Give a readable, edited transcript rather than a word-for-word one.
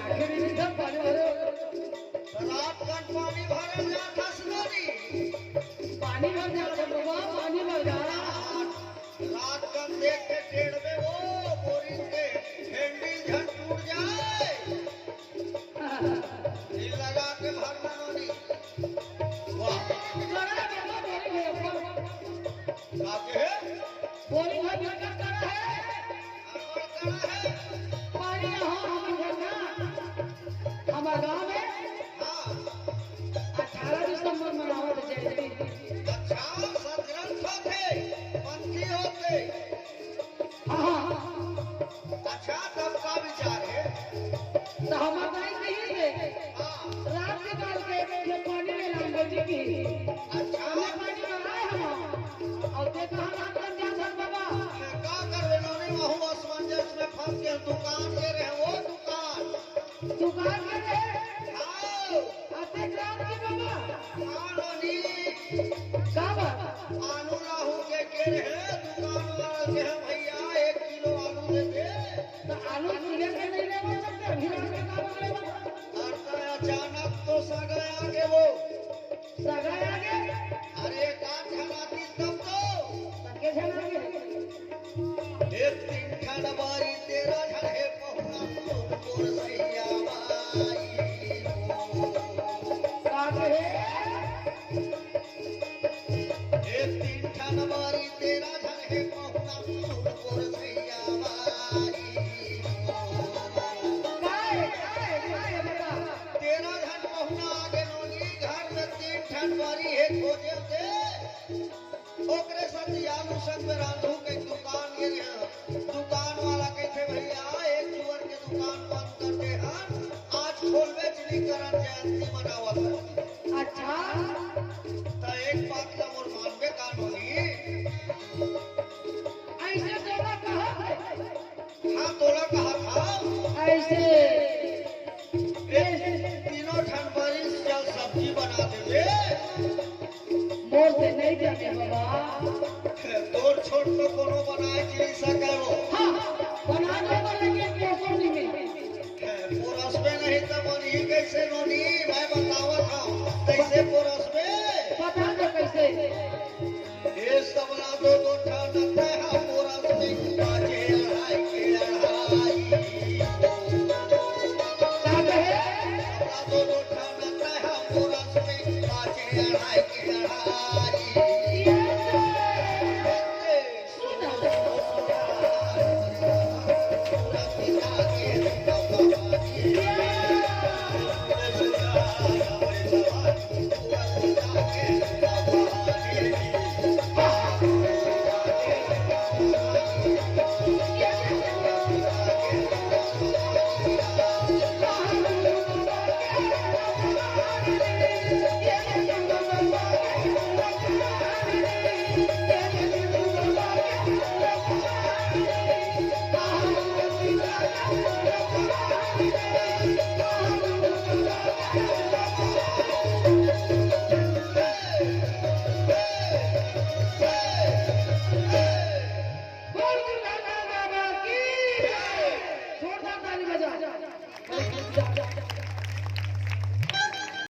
आखिर नहीं था पानी भरे रात का पानी भरे जा खसलोनी पानी भर जा बाबा पानी भर जा रात का देख के टेढ़ में वो बोरिंग के हैंडल झट टूट जाए दिल लगा के भरना नोनी वाह काके है बोली भर कर करा है पानी यहाँ हमारे गाँव में 18 दिसंबर मनावत जयंती अच्छा सतरंग थे पंथी होते हाँ अच्छा तब का विचार है तो हमारे नहीं थे रात निकाल के ये पानी में लांगे जी की अच्छा हमें पानी बनाए हम और देखा हम कर दिया सर बाबा का करवे नोनी वहु असमंजस में फंस के दुकान के रहे वो दुकान के रहे आओ आते रात की बाबा नोनी का बात आलू राहु के रहे दुकान वाला के हैं भैया 1 किलो आलू दे दे तो आलू सीधे के नहीं ले सकते भिड़ा के काम ले अरे अचानक तो सगा आगे वो सगा आगे अरे काम खनाती तब तो सके झना के एक दिन खड़ बारी तेरा झड़े पहुना तोर सैया बाई का कहे एक दिन खड़ बारी तेरा झड़े पहुना तोर सैया बाई काय बेटा तेरा झट पहुना आगे नोनी घर में 3 ठन बारी है खोजे दे ओकरे संग आलू संग में रांधू के दुकान ये दुकान वाला कहते भैया एक जुअर के दुकान बंद कर दे हम आज खोलबे चली करन जयंती मनावत है अच्छा तो एक बात का मोर मानबे कानूनी ऐसे तोला कहा हाँ तोला कहा था ऐसे तीनों ठन बारी चल सब्जी बना देवे मोर से नहीं जाने बाबा तोर छोट तो कोनो बनाए चली सकारो हाँ बना दो लेकिन कैसे नहीं मिले पोरस में नहीं तो बनी कैसे नोनी मैं बतावत हूँ कैसे पोरस में पता दो कैसे ये सबला दो ठन है पोरस में बाजे लड़ाई के लड़ाई का कहे सबला दो ठन है पोरस में बाजे लड़ाई के लड़ाई जोरदार ताली बजा